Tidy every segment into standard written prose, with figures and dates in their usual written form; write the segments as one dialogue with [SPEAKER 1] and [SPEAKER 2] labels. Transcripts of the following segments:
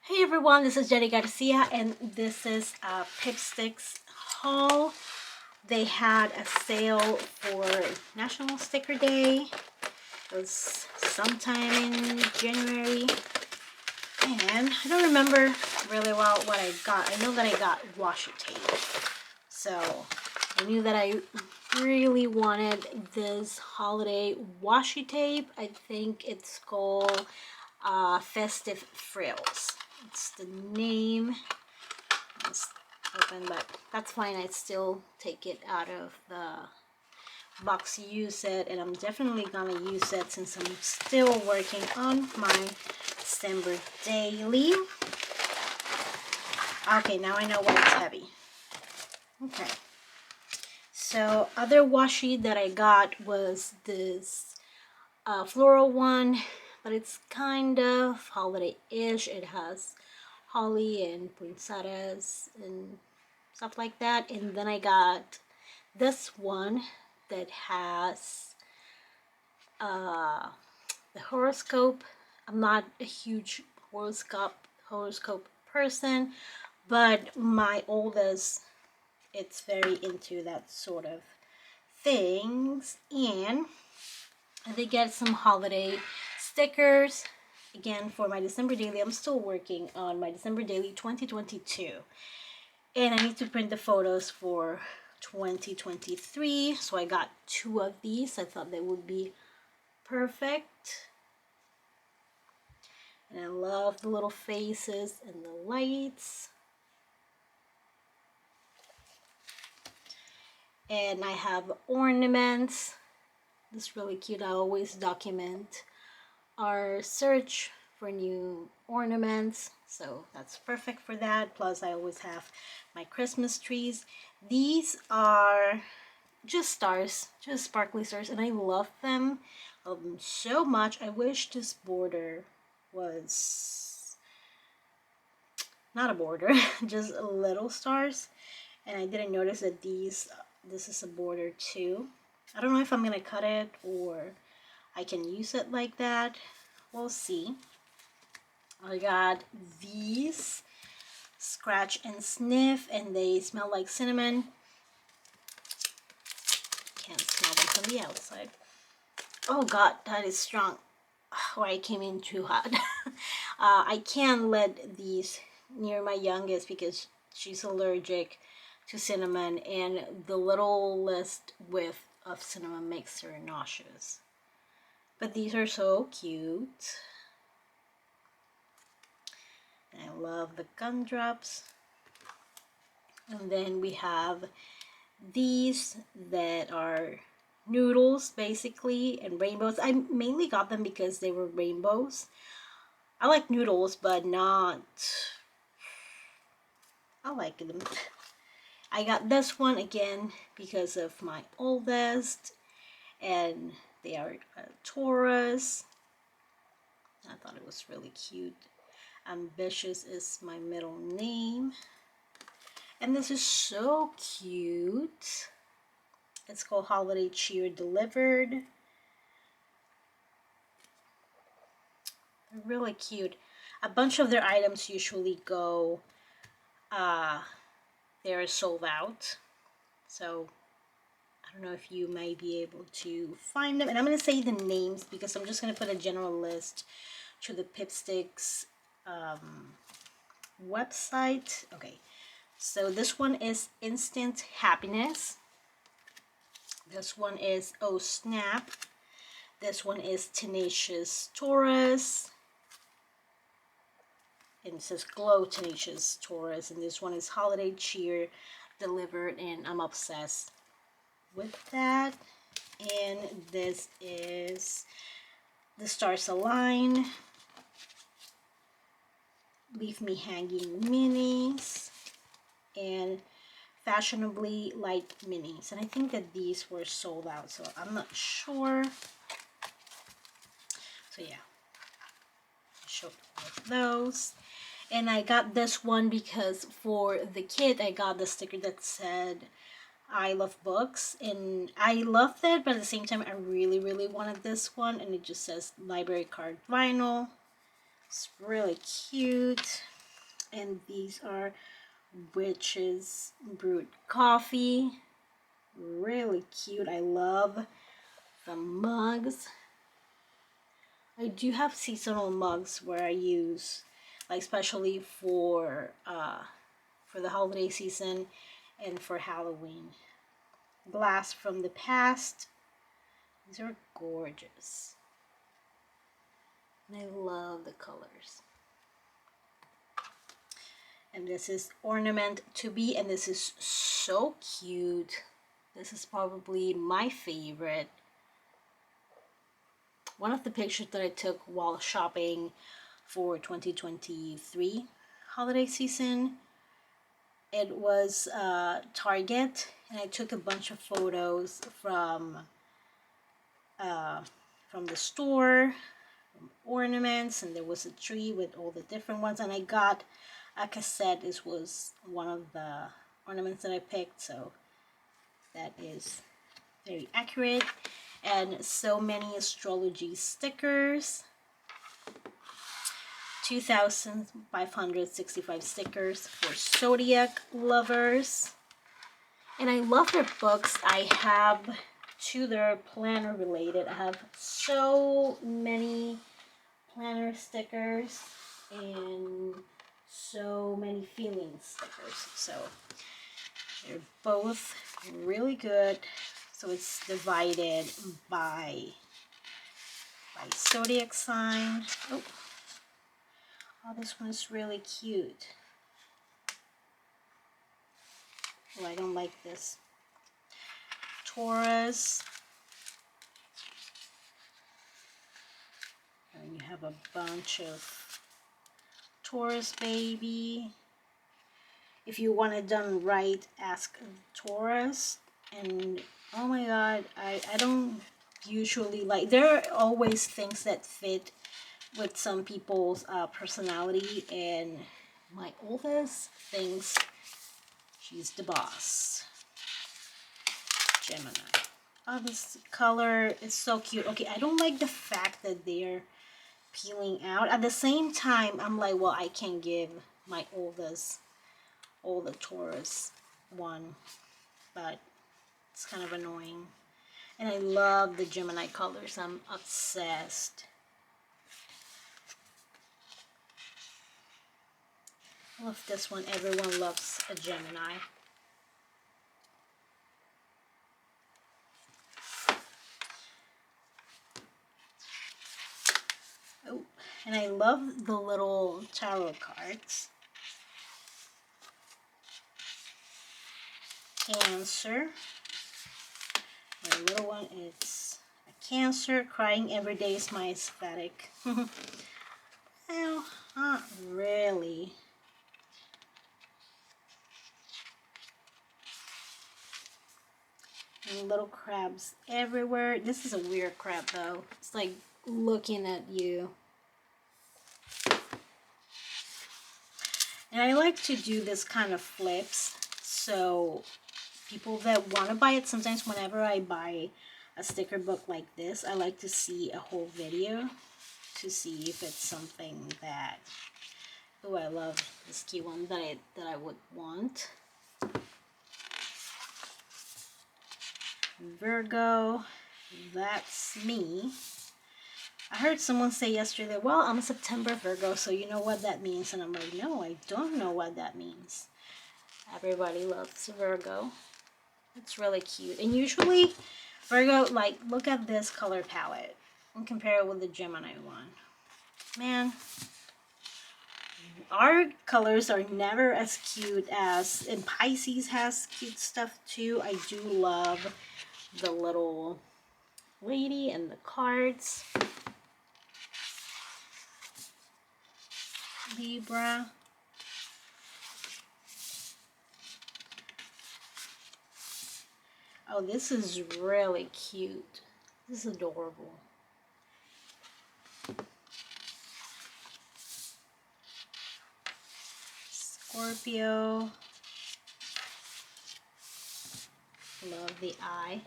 [SPEAKER 1] Hey everyone, this is Jenny Garcia and this is a Pipsticks haul. They had a sale for National Sticker Day. It was sometime in January. And I don't remember really well what I got. I know that I got washi tape. So I knew that I really wanted this holiday washi tape. I think it's called Festive Frills. It's the name. It's open, but that's fine. I'd still take it out of the box, use it, and I'm definitely gonna use it since I'm still working on my December daily. Okay, now I know why it's heavy. Okay, so other washi that I got was this floral one, but it's kind of holiday-ish. It has holly and poinsettias and stuff like that. And then I got this one that has the horoscope. I'm not a huge horoscope person, but my oldest, it's very into that sort of things. And they get some holiday stickers. Again, for my December daily, I'm still working on my December daily 2022. And I need to print the photos for 2023. So I got 2 of these. I thought they would be perfect. And I love the little faces and the lights. And I have ornaments. This is really cute. I always document our search for new ornaments, so that's perfect for that. Plus I always have my Christmas trees. These are just stars, just sparkly stars, and I love them. I love them so much. I wish this border was not a border, just little stars. And I didn't notice that this is a border too. I don't know if I'm gonna cut it or I can use it like that. We'll see. I got these scratch and sniff, and they smell like cinnamon. Can't smell them from the outside. Oh god, that is strong. Oh, I came in too hot. I can't let these near my youngest because she's allergic to cinnamon, and the littlest whiff of cinnamon makes her nauseous. But these are so cute. I love the gumdrops. And then we have these that are noodles basically, and rainbows. I mainly got them because they were rainbows. I like noodles, but not, I like them. I got this one again because of my oldest, and they are Taurus. I thought it was really cute. Ambitious is my middle name. And this is so cute. It's called Holiday Cheer Delivered. They're really cute. A bunch of their items usually go, they're sold out. So I don't know if you may be able to find them. And I'm going to say the names because I'm just going to put a general list to the Pipsticks website. Okay, so this one is Instant Happiness. This one is Oh Snap. This one is Tenacious Taurus. And it says Glow Tenacious Taurus. And this one is Holiday Cheer Delivered. And I'm obsessed with that. And this is The Stars Align. Leave Me Hanging Minis. And Fashionably Light Minis. And I think that these were sold out, so I'm not sure. So yeah, I showed all of those. And I got this one because for the kid, I got the sticker that said I love books, and I loved it, but at the same time I really wanted this one, and it just says library card vinyl. It's really cute. And these are Witch's Brewed Coffee. Really cute. I love the mugs. I do have seasonal mugs where I use, like, especially for the holiday season and for Halloween. Glass from the past. These are gorgeous. And I love the colors. And this is Ornament to Be, and this is so cute. This is probably my favorite. One of the pictures that I took while shopping for 2023 holiday season, it was Target, and I took a bunch of photos from the store, ornaments, and there was a tree with all the different ones, and I got a cassette. This was one of the ornaments that I picked, so that is very accurate. And so many astrology stickers, 2,565 stickers for zodiac lovers. And I love their books. I have two that are planner related. I have so many planner stickers and so many feeling stickers. So they're both really good. So it's divided by zodiac sign. Oh, this one is really cute. Oh, I don't like this. Taurus. And you have a bunch of Taurus baby. If you want it done right, ask Taurus. And oh my god, I don't usually like, there are always things that fit with some people's personality, and my oldest thinks she's the boss. Gemini. Oh, this color is so cute. Okay, I don't like the fact that they're peeling out. At the same time, I'm like, well, I can give my oldest all the Taurus one, but it's kind of annoying. And I love the Gemini colors. I'm obsessed. I love this one. Everyone loves a Gemini. Oh, and I love the little tarot cards. Cancer. My little one is a Cancer. Crying every day is my aesthetic. Well, not really. And little crabs everywhere. This is a weird crab though. It's like looking at you. And I like to do this kind of flips, so people that want to buy it, sometimes whenever I buy a sticker book like this, I like to see a whole video to see if it's something that, oh, I love this key one that I would want. Virgo, that's me. I heard someone say yesterday, well, I'm a September Virgo, so you know what that means. And I'm like, no, I don't know what that means. Everybody loves Virgo. It's really cute. And usually, Virgo, like, look at this color palette and compare it with the Gemini one. Man, our colors are never as cute as, and Pisces has cute stuff too. I do love the little lady and the cards. Libra. Oh, this is really cute. This is adorable. Scorpio. Love the eye.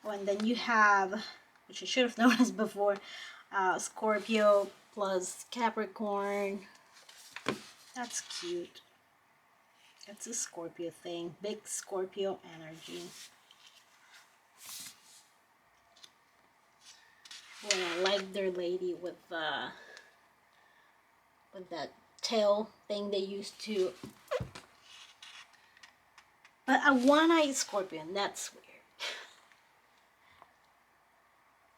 [SPEAKER 1] Oh, and then you have which I should have noticed before. Scorpio plus Capricorn. That's cute. It's a Scorpio thing. Big Scorpio energy. Well, I like their lady with that tail thing they used to. But a one-eyed scorpion, that's weird.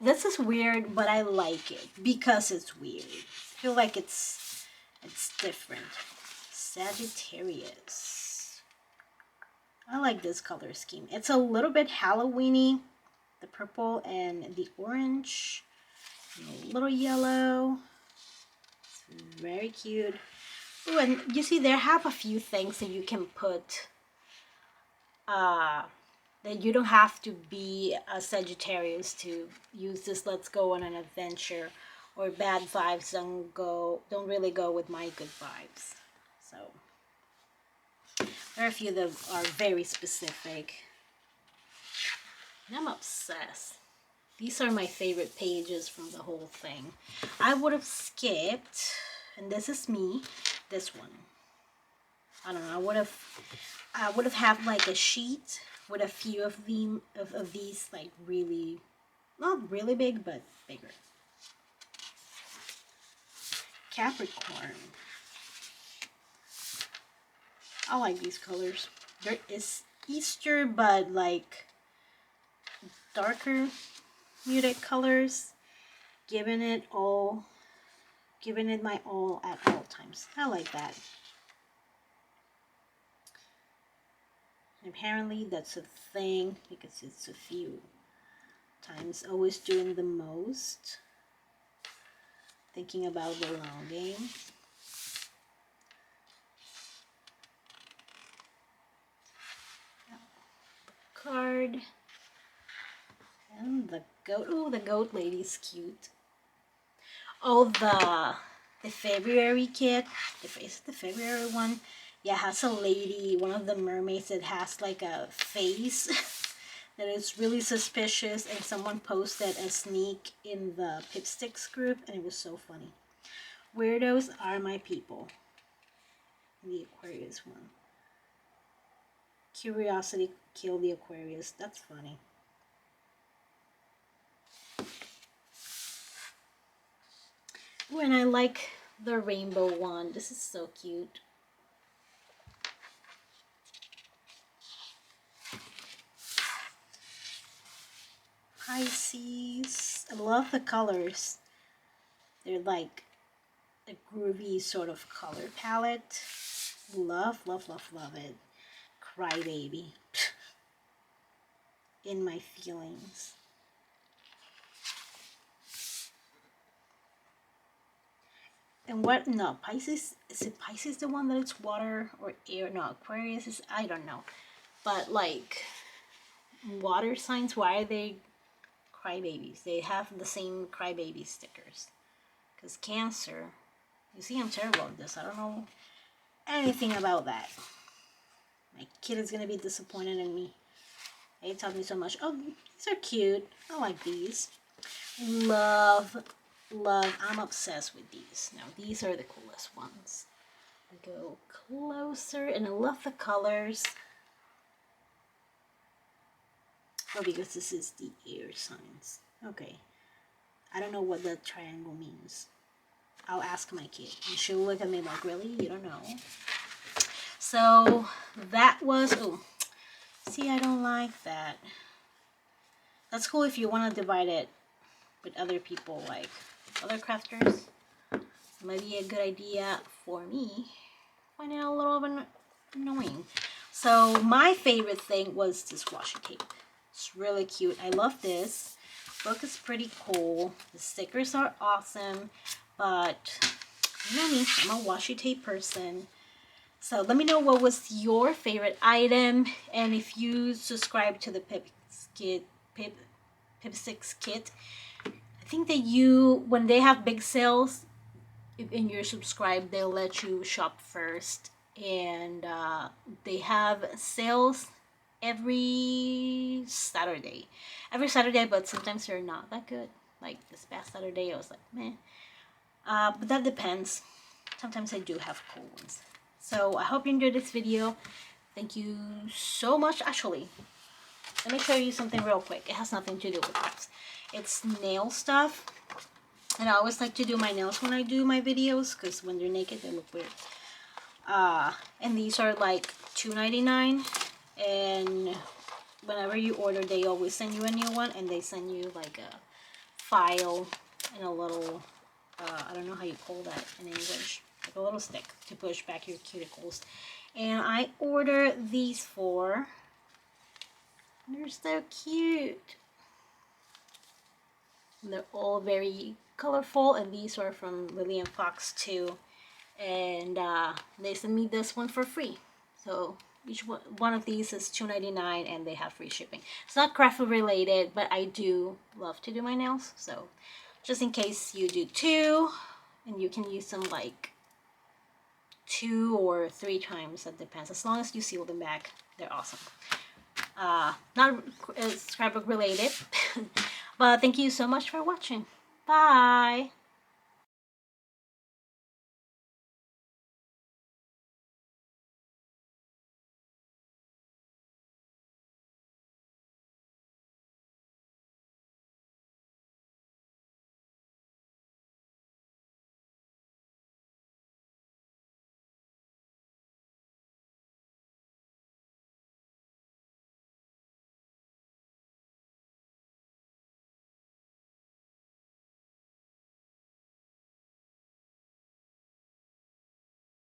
[SPEAKER 1] This is weird, but I like it because it's weird. I feel like it's different. Sagittarius. I like this color scheme. It's a little bit Halloween-y. The purple and the orange. And a little yellow. It's very cute. Oh, and you see, there have a few things that you can put. That you don't have to be a Sagittarius to use this. Let's go on an adventure, or bad vibes don't really go with my good vibes. So there are a few that are very specific. And I'm obsessed. These are my favorite pages from the whole thing. I would have skipped, and this is me, this one. I don't know, I would have had like a sheet with a few of them of these, like really, not really big, but bigger. Capricorn. I like these colors. There is Easter, but like darker muted colors, giving it my all at all times. I like that. Apparently that's a thing because it's a few times. Always doing the most. Thinking about belonging. Card. And the goat. Oh, the goat lady's cute. Oh, the February kit. Is it the February one? Yeah, has a lady, one of the mermaids that has like a face that is really suspicious, and someone posted a sneak in the Pipsticks group, and it was so funny. Weirdos are my people. The Aquarius one. Curiosity killed the Aquarius. That's funny. Ooh, and I like the rainbow one. This is so cute. Pisces. I love the colors. They're like a groovy sort of color palette. Love, love, love, love it. Crybaby. In my feelings. And what? No, Pisces. Is it Pisces the one that it's water or air? No, Aquarius is, I don't know. But like water signs, why are they crybabies? They have the same crybaby stickers. Because Cancer, you see, I'm terrible at this. I don't know anything about that. My kid is gonna be disappointed in me. They taught me so much. Oh, these are cute. I like these. Love, love. I'm obsessed with these. Now, these are the coolest ones. Go closer, and I love the colors. Oh, because this is the air signs. Okay. I don't know what the triangle means. I'll ask my kid. And she'll look at me like, really? You don't know? So, that was... Oh, see, I don't like that. That's cool if you want to divide it with other people, like other crafters. It might be a good idea for me. I find it a little bit annoying. So, my favorite thing was this washi tape. It's really cute. I love this. Book is pretty cool. The stickers are awesome, but you know me, I'm a washi tape person. So let me know what was your favorite item, and if you subscribe to the Pipsticks kit, I think that when they have big sales, and you're subscribed, they'll let you shop first, and they have sales every Saturday. Every Saturday, but sometimes they're not that good. Like this past Saturday, I was like, meh. But that depends. Sometimes I do have cool ones. So I hope you enjoyed this video. Thank you so much. Actually, let me show you something real quick. It has nothing to do with crafts. It's nail stuff. And I always like to do my nails when I do my videos, because when they're naked, they look weird. And these are like $2.99. And whenever you order, they always send you a new one. And they send you like a file and a little, I don't know how you call that in English. Like a little stick to push back your cuticles. And I ordered these for... They're so cute. And they're all very colorful, and these are from Lillian Fox too. And they sent me this one for free. So each one of these is $2.99, and they have free shipping. It's not craft related, but I do love to do my nails. So just in case you do too, and you can use them like 2 or 3 times, that depends. As long as you seal them back, they're awesome. Not scrapbook related. But thank you so much for watching. Bye.